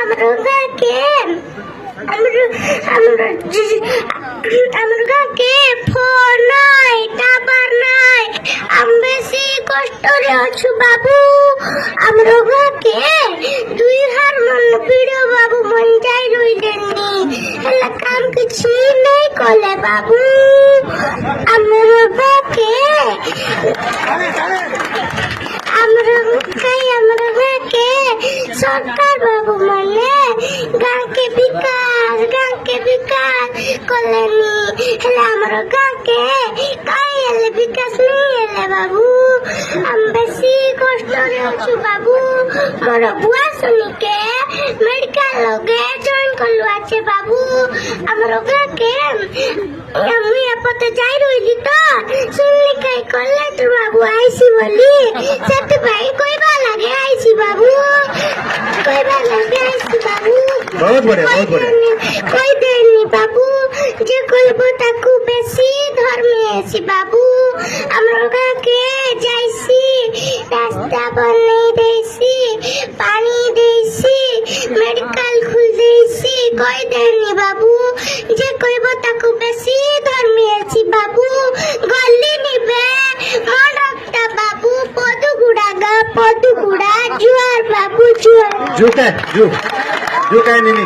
ଆମର ଗାଁକେ ଆମର ଗାଁକେ ଫୋନ নাই টাবার নাই আমি বেশি কষ্টরে অছু বাবু আমার গাঁকে দুই হার মন পিড় বাবু মন যাই রইলেনি হেলা কাম কিছু নেই কলে বাবু আমার গাঁকে আমরা গাঁকে সরকার বাবু মানে গাঁকে বিকাশ কলেনি হেলে আমার গাঁকে কাই এলে বিকাশ নেই এলে বাবু আমি বেশি কষ্টরে অছু বাবু মোর বুয়া শুনিকে মেডিকাল লগে জয়েন করলু আছে বাবু আমার গাঁকে আমি এপতে যাই রইলি তো শুনলি কাই কলেক্টর বাবু আইসি বলি ସେଥିପାଇଁ କହିବା ଲାଗେ ଆଇଛି ବାବୁ କହିବା ଲାଗେ ଆଇଛି ବାବୁ ବହୁତ ବଢିଆ କହିଦେନି ବାବୁ ଯେ କହିବ ତାକୁ ବେଶୀ ଧର୍ମୀ ଅଛି ବାବୁ ଆମର ଗାଁକେ ଯାଇସି ରାସ୍ତା ବନେଇ ଦେଇସି ପାଣି ଦେଇସି ମେଡିକାଲ ଖୋଲି ଦେଇସି କହିଦେନି ବାବୁ ଯେ କହିବ ତାକୁ ବେଶୀ ଧର୍ମୀ ଅଛି ବାବୁ ଗଲି ନିବେ ମଣ୍ଡପଟା ବାବୁ पदुगुड़ा जुआर बाबू जुआर जू काय निनी